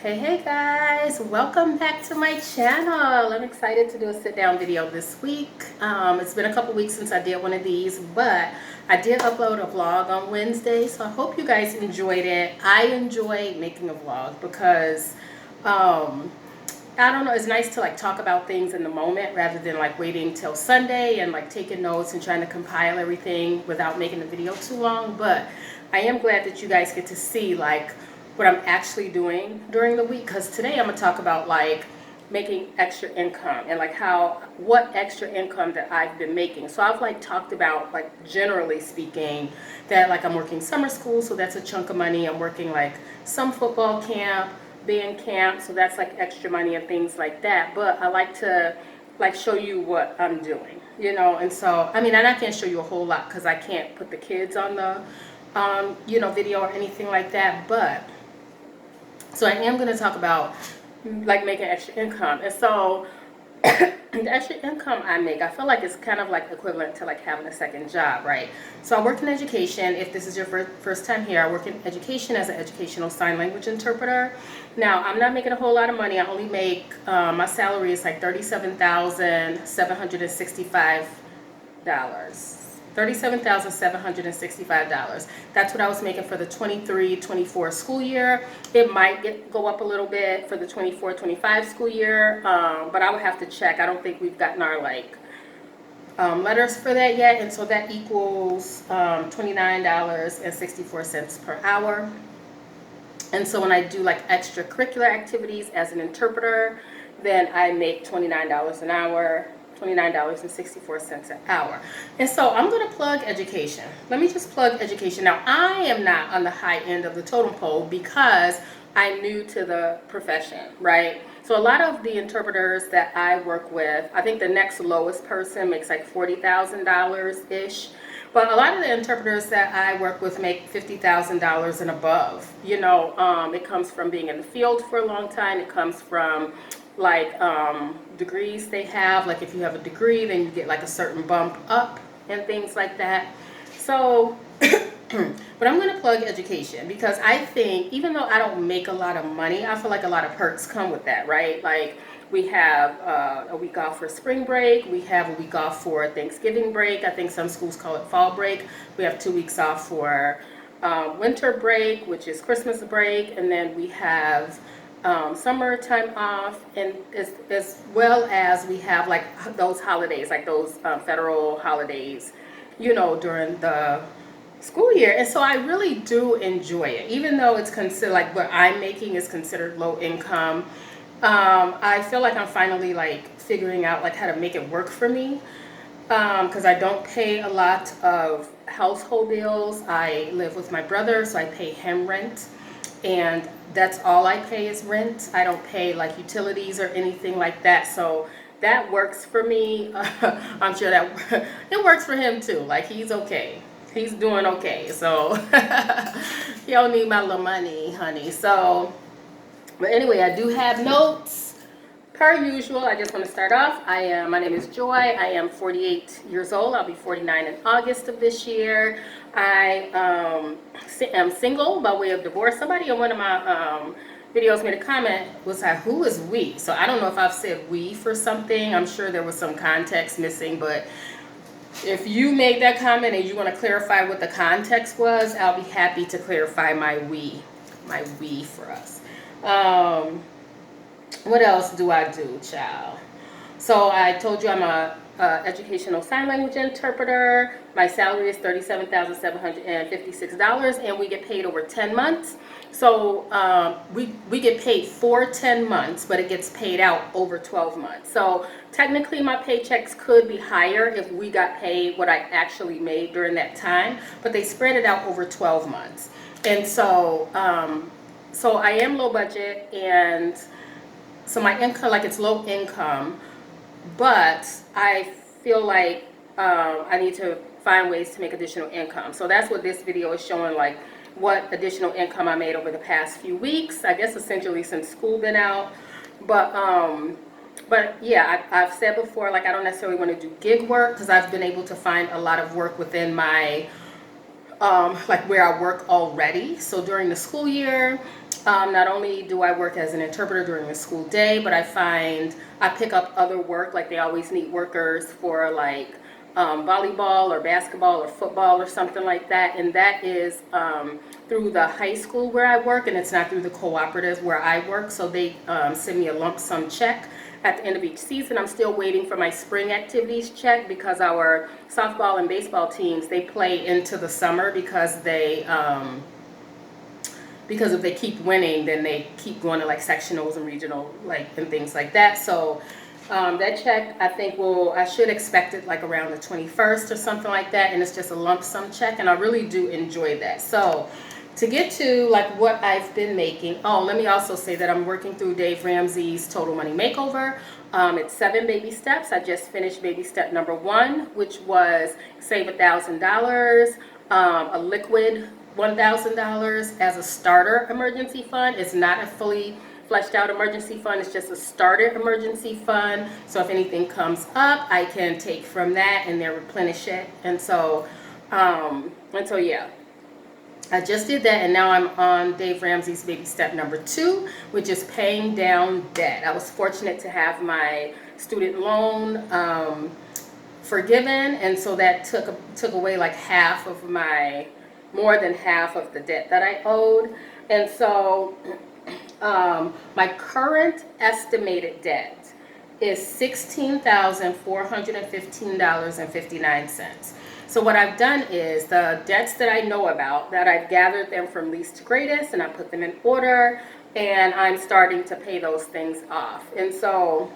Hey guys, welcome back to my channel. I'm excited to do a sit down video this week. It's been a couple weeks since I did one of these, but I did upload a vlog on Wednesday, so I hope you guys enjoyed it. I enjoy making a vlog because I don't know, it's nice to like talk about things in the moment rather than like waiting till Sunday and like taking notes and trying to compile everything without making the video too long. But I am glad that you guys get to see like what I'm actually doing during the week, because today I'm gonna talk about like making extra income and like what extra income that I've been making. So I've like talked about, like, generally speaking, that like I'm working summer school, so that's a chunk of money. I'm working like some football camp, band camp, so that's like extra money and things like that. But I like to like show you what I'm doing, and so I mean, and I can't show you a whole lot because I can't put the kids on the video or anything like that. But so I am going to talk about like making extra income. And so the extra income I make, I feel like it's kind of like equivalent to like having a second job, right? So I work in education. If this is your first time here, I work in education as an educational sign language interpreter. Now, I'm not making a whole lot of money. I only make, my salary is like $37,765. $37,765. That's what I was making for the 23-24 school year. It might go up a little bit for the 24-25 school year, but I would have to check. I don't think we've gotten our letters for that yet, and so that equals $29.64 per hour. And so when I do like extracurricular activities as an interpreter, then I make $29 an hour, $29.64 an hour. And so I'm going to plug education. Let me just plug education. Now, I am not on the high end of the totem pole because I'm new to the profession, right? So a lot of the interpreters that I work with, I think the next lowest person makes like $40,000-ish. But a lot of the interpreters that I work with make $50,000 and above. It comes from being in the field for a long time. It comes from like degrees they have. Like if you have a degree, then you get like a certain bump up and things like that. So, but I'm going to plug education because I think even though I don't make a lot of money, I feel like a lot of perks come with that, right? Like we have a week off for spring break. We have a week off for Thanksgiving break. I think some schools call it fall break. We have 2 weeks off for winter break, which is Christmas break. And then we have summer time off, and as well as we have like those holidays, like those federal holidays, during the school year. And so I really do enjoy it, even though it's considered like what I'm making is considered low income. I feel like I'm finally like figuring out like how to make it work for me, because I don't pay a lot of household bills. I live with my brother, so I pay him rent, and that's all I pay is rent. I don't pay like utilities or anything like that, so that works for me. I'm sure that it works for him too. Like he's okay. He's doing okay. So he don't need my little money, honey. So, but anyway, I do have notes. Per usual, I just want to start off. My name is Joy. I am 48 years old. I'll be 49 in August of this year. I am single by way of divorce. Somebody in one of my videos made a comment, was like, who is we? So I don't know if I've said we for something. I'm sure there was some context missing, but if you made that comment and you want to clarify what the context was, I'll be happy to clarify my we for us. What else do I do, child? So I told you I'm a educational sign language interpreter. My salary is $37,756, and we get paid over 10 months. So we get paid for 10 months, but it gets paid out over 12 months. So technically my paychecks could be higher if we got paid what I actually made during that time, but they spread it out over 12 months. And so so I am low budget, and so my income, like, it's low income, but I feel like I need to find ways to make additional income. So that's what this video is showing, like what additional income I made over the past few weeks, I guess essentially since school been out. But yeah, I've said before, like, I don't necessarily want to do gig work because I've been able to find a lot of work within my like where I work already. So during the school year, not only do I work as an interpreter during the school day, but I pick up other work. Like they always need workers for like volleyball or basketball or football or something like that. And that is through the high school where I work, and it's not through the cooperative where I work. So they send me a lump sum check at the end of each season. I'm still waiting for my spring activities check because our softball and baseball teams, they play into the summer because if they keep winning, then they keep going to like sectionals and regional and things like that. So that check, I should expect it like around the 21st or something like that, and it's just a lump sum check, and I really do enjoy that. So to get to like what I've been making, let me also say that I'm working through Dave Ramsey's Total Money Makeover. It's 7 baby steps. I just finished baby step number 1, which was save $1,000, a liquid $1,000 as a starter emergency fund. It's not a fully fleshed out emergency fund. It's just a starter emergency fund. So if anything comes up, I can take from that and then replenish it. And so yeah. I just did that, and now I'm on Dave Ramsey's baby step number 2, which is paying down debt. I was fortunate to have my student loan forgiven, and so that took away like more than half of the debt that I owed. And so my current estimated debt is $16,415.59. So what I've done is the debts that I know about, that I've gathered them from least to greatest, and I put them in order, and I'm starting to pay those things off. And so,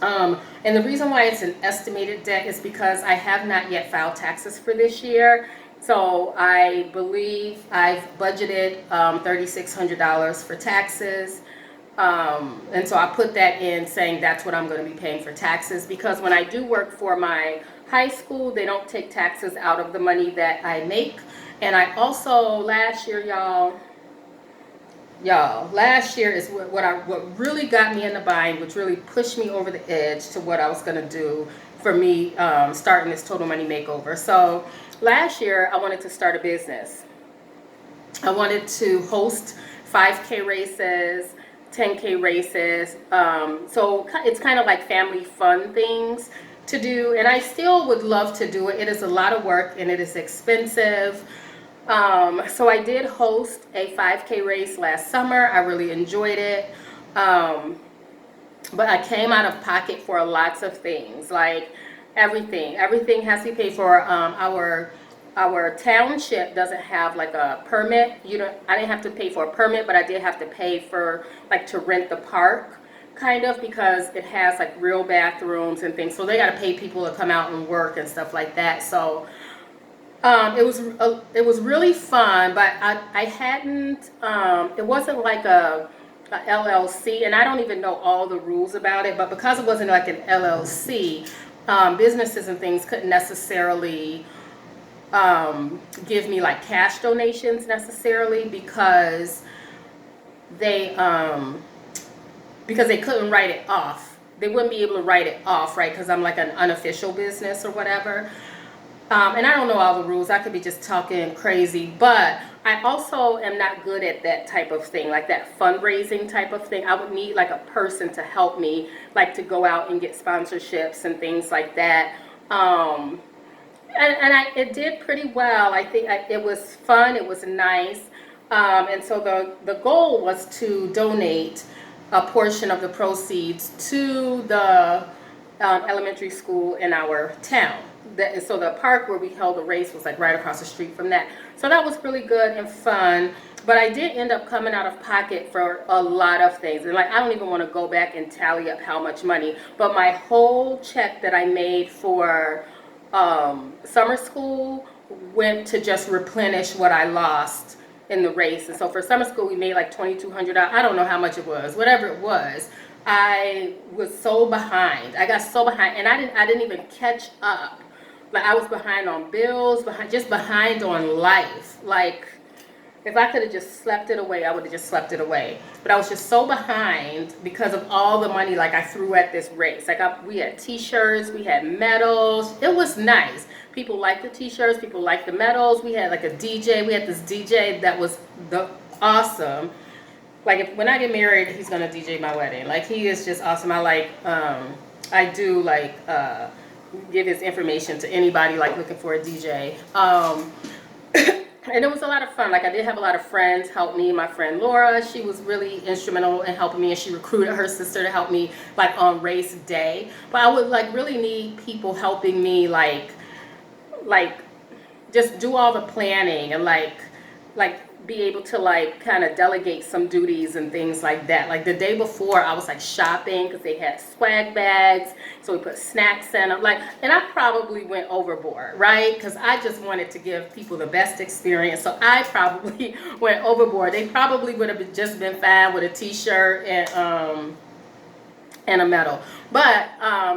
and the reason why it's an estimated debt is because I have not yet filed taxes for this year. So I believe I've budgeted $3,600 for taxes. And so I put that in saying that's what I'm going to be paying for taxes, because when I do work for my high school, they don't take taxes out of the money that I make. And I also, last year is what really got me in the bind, which really pushed me over the edge to what I was going to do for me starting this Total Money Makeover. So last year, I wanted to start a business. I wanted to host 5K races, 10K races. So it's kind of like family fun things to do, and I still would love to do it. It is a lot of work and it is expensive. So I did host a 5K race last summer. I really enjoyed it. But I came out of pocket for lots of things, like everything has to be paid for. Our township doesn't have like a permit. I didn't have to pay for a permit, but I did have to pay for like to rent the park, kind of, because it has like real bathrooms and things. So they got to pay people to come out and work and stuff like that. So it was really fun, but I hadn't. It wasn't like a LLC, and I don't even know all the rules about it. But because it wasn't like an LLC, businesses and things couldn't necessarily give me like cash donations necessarily, because they couldn't write it off. They wouldn't be able to write it off, right? Because I'm like an unofficial business or whatever. And I don't know all the rules. I could be just talking crazy, but I also am not good at that type of thing, like that fundraising type of thing. I would need like a person to help me, like to go out and get sponsorships and things like that. It did pretty well. I think it was fun. It was nice. And so the goal was to donate a portion of the proceeds to the elementary school in our town. So the park where we held the race was like right across the street from that. So that was really good and fun. But I did end up coming out of pocket for a lot of things. And like, I don't even want to go back and tally up how much money. But my whole check that I made for summer school went to just replenish what I lost in the race. And so for summer school, we made like $2,200. I don't know how much it was, whatever it was. I was so behind. I got so behind, and I didn't even catch up. Like, I was behind on bills, behind on life. Like, If I could have just slept it away, I would have just slept it away. But I was just so behind because of all the money like I threw at this race. Like we had t-shirts, we had medals. It was nice. People liked the t-shirts, people liked the medals. We had like a DJ. We had this DJ that was awesome. Like when I get married, he's gonna DJ my wedding. Like he is just awesome. I do like give his information to anybody like looking for a DJ. And it was a lot of fun. Like I did have a lot of friends help me. My friend Laura, she was really instrumental in helping me, and she recruited her sister to help me like on race day. But I would like really need people helping me like just do all the planning and like be able to like kind of delegate some duties and things like that. Like the day before I was like shopping because they had swag bags, so we put snacks in them, like, and I probably went overboard, right? Because I just wanted to give people the best experience, so I probably went overboard. They probably would have just been fine with a t-shirt and a medal. But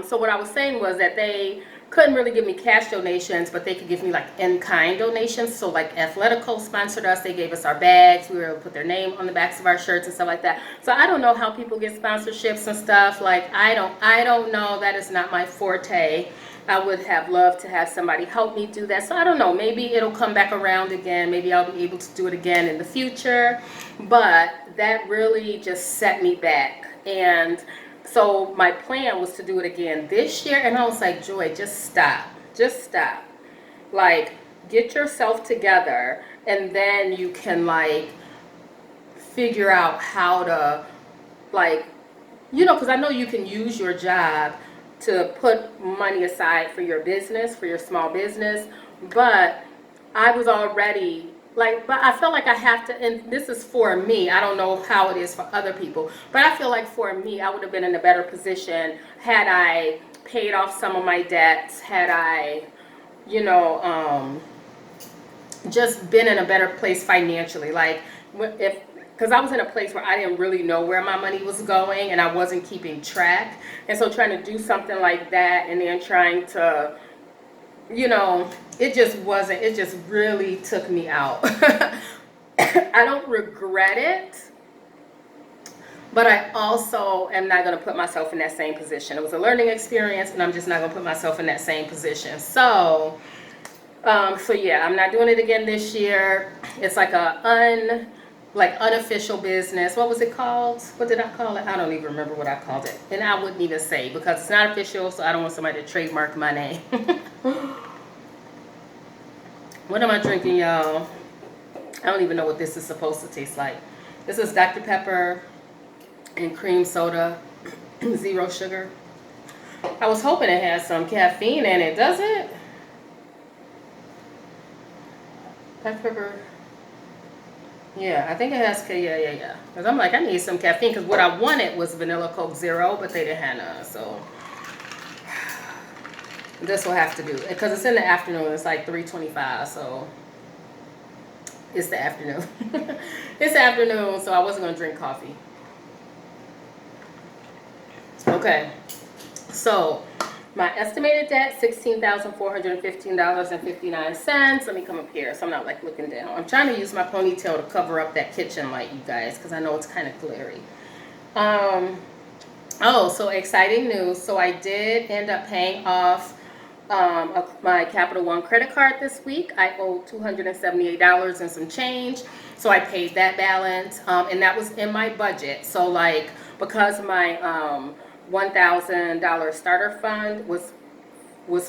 so what I was saying was that they couldn't really give me cash donations, but they could give me like in-kind donations. So like Athletico sponsored us. They gave us our bags. We were able to put their name on the backs of our shirts and stuff like that. So I don't know how people get sponsorships and stuff. Like I don't know. That is not my forte. I would have loved to have somebody help me do that. So I don't know. Maybe it'll come back around again. Maybe I'll be able to do it again in the future. But that really just set me back. And so my plan was to do it again this year, and I was like, Joy, just stop. Like, get yourself together, and then you can like figure out how to like, because I know you can use your job to put money aside for your business, for your small business, but I was already like, but I feel like I have to, and this is for me. I don't know how it is for other people, but I feel like for me, I would have been in a better position had I paid off some of my debts, had I, just been in a better place financially. Like, because I was in a place where I didn't really know where my money was going and I wasn't keeping track. And so trying to do something like that and then trying to, it just really took me out. I don't regret it, but I also am not going to put myself in that same position. It was a learning experience, and I'm just not going to put myself in that same position. So yeah, I'm not doing it again this year. It's like unofficial business. What was it called? What did I call it? I don't even remember what I called it. And I wouldn't even say because it's not official, so I don't want somebody to trademark my name. What am I drinking, y'all? I don't even know what this is supposed to taste like. This is Dr. Pepper and cream soda, 0 sugar. I was hoping it had some caffeine in it. Does it? Dr. Pepper. Yeah, I think it has, yeah. Because I'm like, I need some caffeine because what I wanted was vanilla Coke Zero, but they didn't have none, so this will have to do it because it's in the afternoon. It's like 3:25, so it's the afternoon. It's the afternoon, so I wasn't going to drink coffee. Okay, so my estimated debt, $16,415.59. Let me come up here so I'm not like looking down. I'm trying to use my ponytail to cover up that kitchen light, you guys, because I know it's kind of glary. Oh, so exciting news. So I did end up paying off my Capital One credit card this week. I owed $278 and some change. So I paid that balance, and that was in my budget. So like, because my $1,000 starter fund was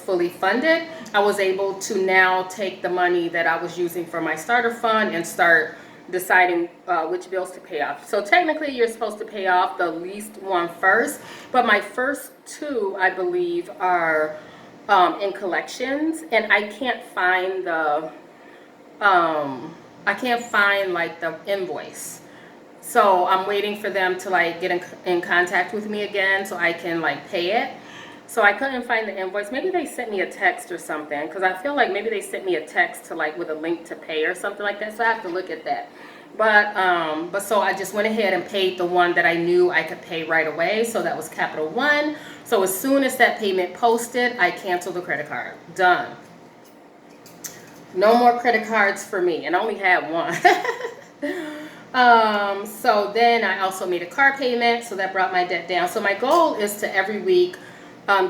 fully funded, I was able to now take the money that I was using for my starter fund and start deciding which bills to pay off. So technically you're supposed to pay off the least one first, but my first two, I believe, are in collections, and I can't find like the invoice. So I'm waiting for them to like get in contact with me again so I can like pay it. So I couldn't find the invoice. Maybe they sent me a text or something, because I feel like maybe they sent me a text to like with a link to pay or something like that. So I have to look at that. But so I just went ahead and paid the one that I knew I could pay right away. So that was Capital One. So as soon as that payment posted, I canceled the credit card. Done. No more credit cards for me, and I only had one. So then I also made a car payment, so that brought my debt down. So my goal is to every week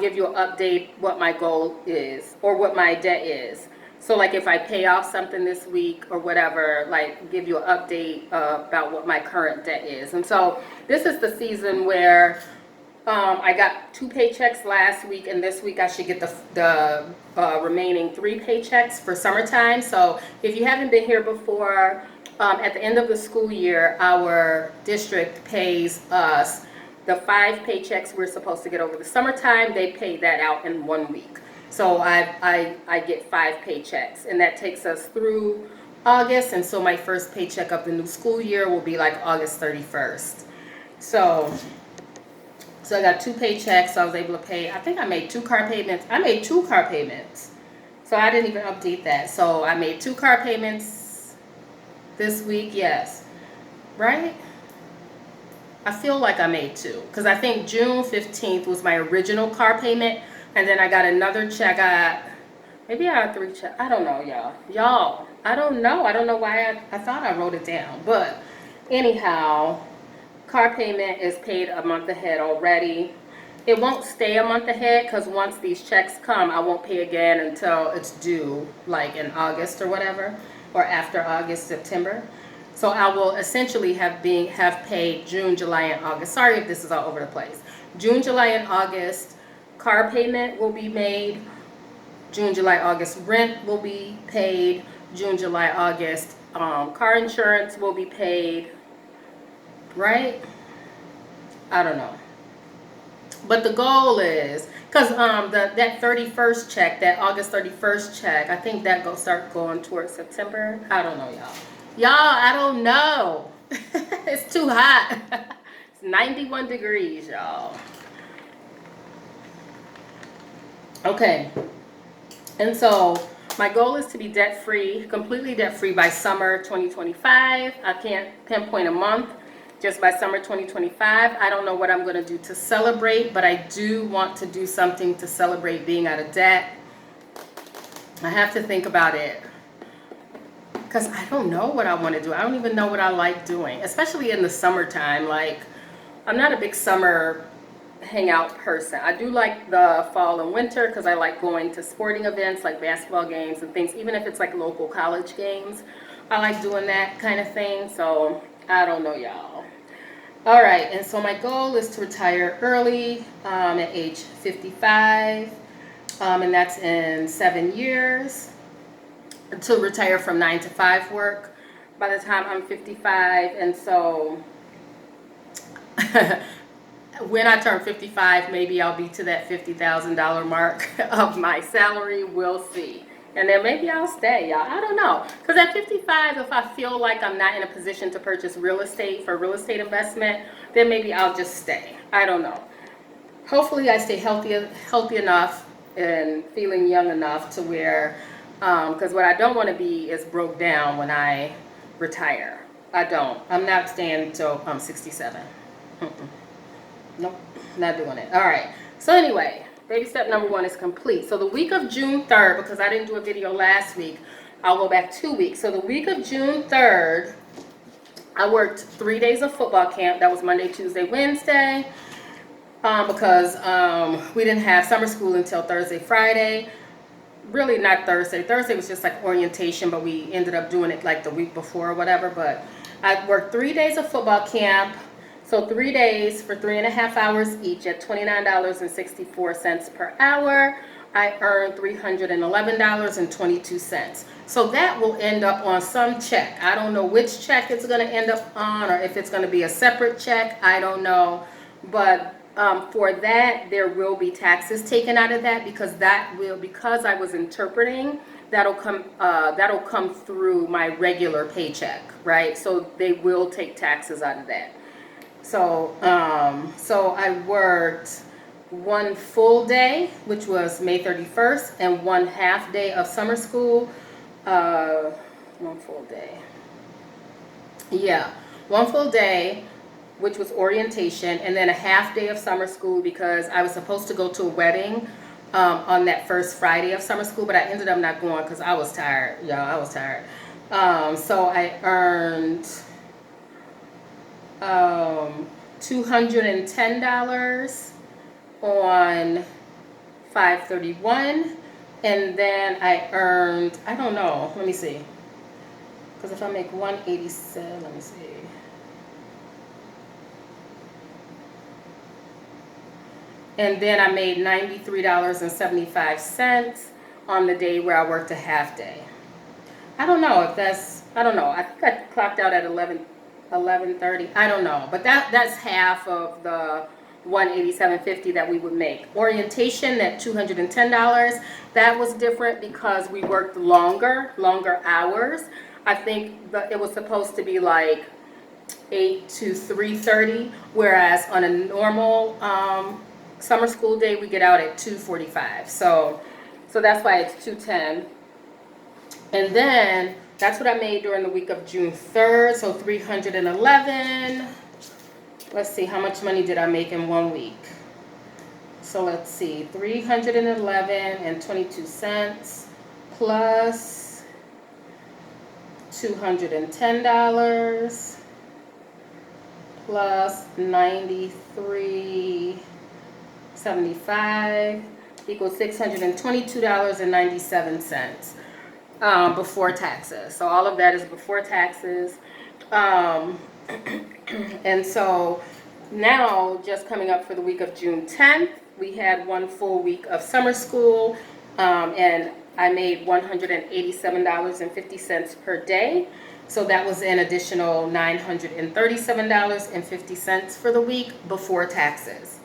give you an update what my goal is or what my debt is. So like if I pay off something this week or whatever, like give you an update about what my current debt is. And so this is the season where I got 2 paychecks last week, and this week I should get the remaining 3 paychecks for summertime. So if you haven't been here before, at the end of the school year, our district pays us the 5 paychecks we're supposed to get over the summertime. They pay that out in 1 week. So I get 5 paychecks, and that takes us through August. And so my first paycheck of the new school year will be like August 31st. So I got 2 paychecks, so I was able to pay, I think I made 2 car payments. I made 2 car payments. So I didn't even update that. So I made 2 car payments this week, yes. Right? I feel like I made 2. Because I think June 15th was my original car payment. And then I got another check. Maybe I had 3 checks. I don't know, y'all. Y'all, I don't know. I don't know why I thought I wrote it down. But anyhow, car payment is paid a month ahead already. It won't stay a month ahead because once these checks come, I won't pay again until it's due, like in August or whatever, or after August, September. So I will essentially have paid June, July, and August. Sorry if this is all over the place. June, July, and August car payment will be made. June, July, August rent will be paid. June, July, August car insurance will be paid. Right? I don't know. But the goal is, because that 31st check, that August 31st check, I think that start going towards September. I don't know, y'all. Y'all, I don't know. It's too hot. It's 91 degrees, y'all. Okay. And so my goal is to be debt-free, completely debt-free by summer 2025. I can't pinpoint a month. Just by summer 2025. I don't know what I'm going to do to celebrate, but I do want to do something to celebrate being out of debt. I have to think about it because I don't know what I want to do. I don't even know what I like doing, especially in the summertime. Like, I'm not a big summer hangout person. I do like the fall and winter because I like going to sporting events like basketball games and things, even if it's like local college games. I like doing that kind of thing. So I don't know, y'all. All right, and so my goal is to retire early at age 55, and that's in 7 years, to retire from 9 to 5 work by the time I'm 55. And so when I turn 55, maybe I'll be to that $50,000 mark of my salary. We'll see. And then maybe I'll stay, y'all. I don't know. Because at 55, if I feel like I'm not in a position to purchase real estate for real estate investment, then maybe I'll just stay. I don't know. Hopefully I stay healthy enough and feeling young enough to where, because what I don't want to be is broke down when I retire. I don't. I'm not staying until I'm 67. Nope, not doing it. All right. So anyway. Baby step number 1 is complete. So the week of June 3rd, because I didn't do a video last week, I'll go back 2 weeks. So the week of June 3rd, I worked 3 days of football camp. That was Monday, Tuesday, Wednesday, because we didn't have summer school until Thursday, Friday. Really not Thursday. Thursday was just like orientation, but we ended up doing it like the week before or whatever. But I worked 3 days of football camp. So 3 days for 3.5 hours each at $29.64 per hour. I earned $311.22. So that will end up on some check. I don't know which check it's going to end up on, or if it's going to be a separate check. I don't know. But for that, there will be taxes taken out of that, because I was interpreting, that'll come through my regular paycheck, right? So they will take taxes out of that. So I worked 1 full day, which was May 31st, and 1 half day of summer school. 1 full day. Yeah, 1 full day, which was orientation, and then a half day of summer school because I was supposed to go to a wedding on that first Friday of summer school, but I ended up not going because I was tired, y'all. I was tired. So I earned $210 on 531, and then I earned, I don't know, let me see, because if I make 187, let me see. And then I made $93.75 on the day where I worked a half day. I don't know if that's, I don't know. I think I clocked out at 11:30. I don't know. But that's half of the 187.50 that we would make. Orientation at $210. That was different because we worked longer hours. I think that it was supposed to be like 8 to 3:30, whereas on a normal summer school day we get out at 2:45. So that's why it's 210. And then that's what I made during the week of June 3rd. So 311. Let's see, how much money did I make in 1 week? So let's see, 311 and 22 cents plus $210 plus 93.75 equals $622.97 before taxes. So all of that is before taxes. And so now, just coming up for the week of June 10th, we had 1 full week of summer school, and I made $187.50 per day. So that was an additional $937.50 for the week before taxes.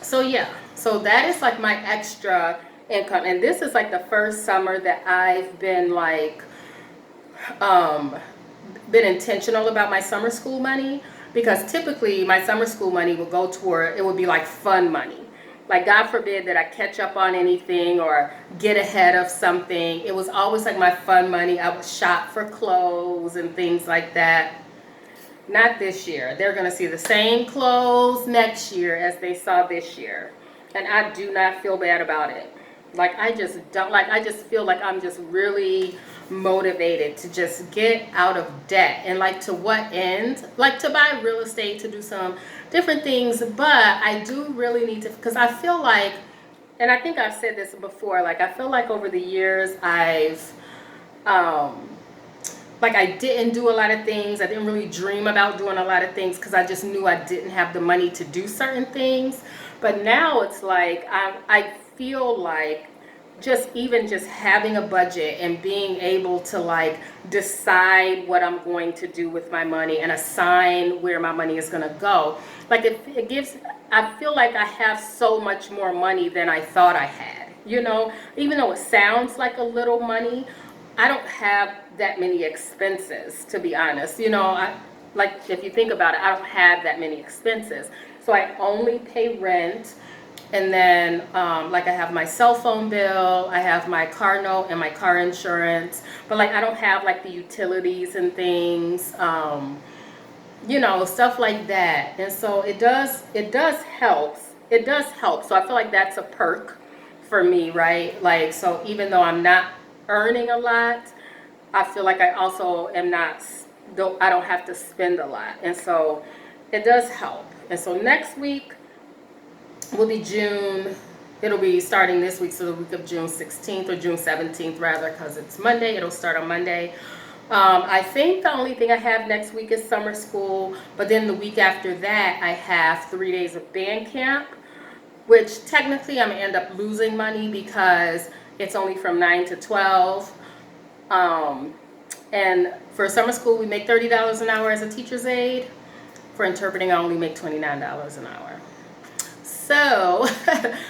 So yeah, so that is like my extra income, and this is like the first summer that I've been like been intentional about my summer school money, because typically my summer school money will go toward, it would be like fun money. Like, God forbid that I catch up on anything or get ahead of something. It was always like my fun money. I would shop for clothes and things like that. Not this year. They're going to see the same clothes next year as they saw this year. And I do not feel bad about it. Like, I just don't, like, I just feel like I'm just really motivated to just get out of debt. And like, to what end? Like, to buy real estate, to do some different things. But I do really need to, because I feel like, and I think I've said this before, like, I feel like over the years I've, like, I didn't do a lot of things. I didn't really dream about doing a lot of things because I just knew I didn't have the money to do certain things. But now it's like, I feel like just having a budget and being able to like decide what I'm going to do with my money and assign where my money is going to go. Like, it gives, I feel like I have so much more money than I thought I had, you know, even though it sounds like a little money. I don't have that many expenses, to be honest. You know, like, if you think about it, I don't have that many expenses. So I only pay rent, and then like, I have my cell phone bill, I have my car note and my car insurance, but like, I don't have like the utilities and things, you know, stuff like that. And so it does help. It does help. So I feel like that's a perk for me, right? Like, so even though I'm not earning a lot, I feel like I also am not, though I don't have to spend a lot. And so it does help. And so next week will be June, it'll be starting this week, so the week of June 16th or June 17th rather, because it's Monday. It'll start on Monday. I think the only thing I have next week is summer school, but then the week after that I have 3 days of band camp, which technically I'm gonna end up losing money because it's only from 9 to 12. And for summer school, we make $30 an hour as a teacher's aide. For interpreting, I only make $29 an hour. So,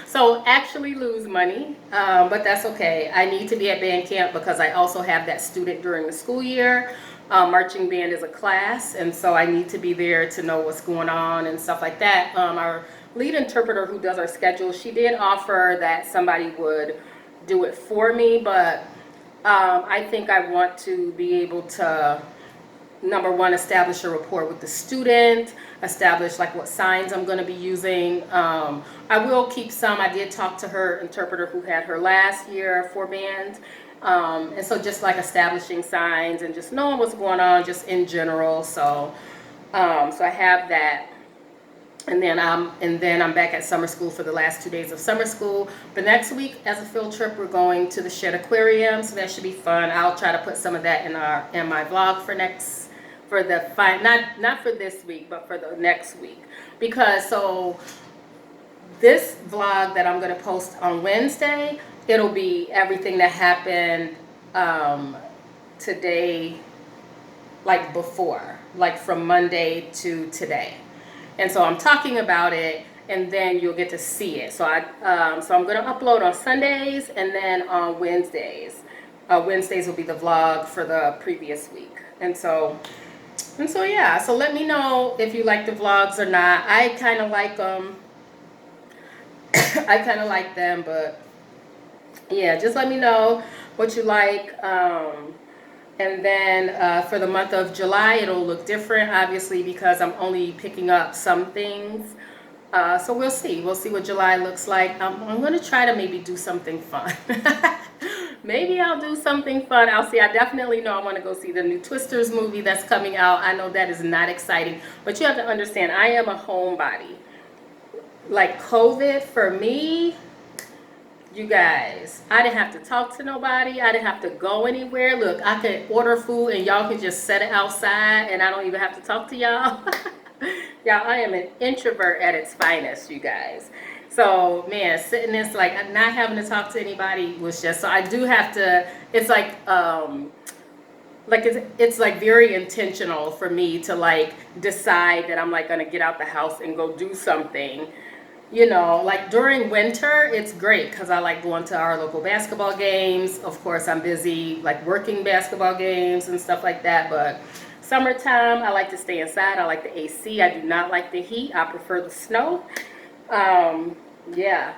so actually lose money, but that's okay. I need to be at band camp because I also have that student during the school year. Marching band is a class, and so I need to be there to know what's going on and stuff like that. Our lead interpreter who does our schedule, she did offer that somebody would do it for me, but I think I want to be able to number one, establish a rapport with the student, establish like what signs I'm going to be using. I will keep some. I did talk to her interpreter who had her last year for band. And so just like establishing signs and just knowing what's going on just in general. So so I have that. And then I'm back at summer school for the last 2 days of summer school. But next week, as a field trip, we're going to the Shedd Aquarium, so that should be fun. I'll try to put some of that in my vlog not for this week, but for the next week. Because so this vlog that I'm gonna post on Wednesday, it'll be everything that happened today, like before, like from Monday to today. And so I'm talking about it, and then you'll get to see it. So I'm going to upload on Sundays, and then on Wednesdays. Wednesdays will be the vlog for the previous week. And so yeah. So let me know if you like the vlogs or not. I kind of like them. I kind of like them, but yeah, just let me know what you like. And then for the month of July, it'll look different, obviously, because I'm only picking up some things. So we'll see. We'll see what July looks like. I'm going to try to maybe do something fun. Maybe I'll do something fun. I'll see. I definitely know I want to go see the new Twisters movie that's coming out. I know that is not exciting, but you have to understand, I am a homebody. Like COVID for me, you guys, I didn't have to talk to nobody. I didn't have to go anywhere. Look, I could order food and y'all can just set it outside and I don't even have to talk to y'all. Y'all, I am an introvert at its finest, you guys. So, man, sitting this, like, not having to talk to anybody was just, so I do have to, it's like it's like very intentional for me to like decide that I'm like gonna get out the house and go do something. You know, like during winter, it's great because I like going to our local basketball games. Of course, I'm busy like working basketball games and stuff like that. But summertime, I like to stay inside. I like the AC. I do not like the heat. I prefer the snow. Yeah.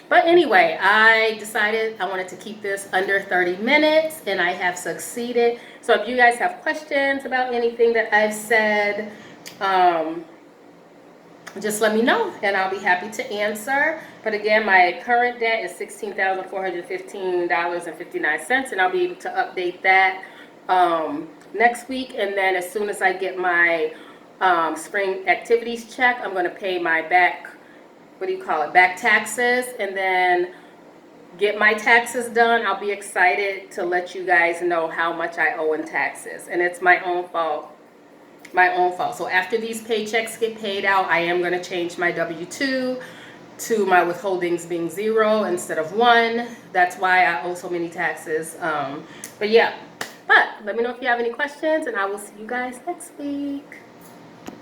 But anyway, I decided I wanted to keep this under 30 minutes, and I have succeeded. So if you guys have questions about anything that I've said, just let me know and I'll be happy to answer. But again, my current debt is $16,415.59, and I'll be able to update that next week. And then as soon as I get my spring activities check, I'm going to pay my back taxes, and then get my taxes done. I'll be excited to let you guys know how much I owe in taxes, and it's my own fault. So after these paychecks get paid out, I am going to change my W-2 to my withholdings being 0 instead of 1. That's why I owe so many taxes. But yeah, let me know if you have any questions, and I will see you guys next week.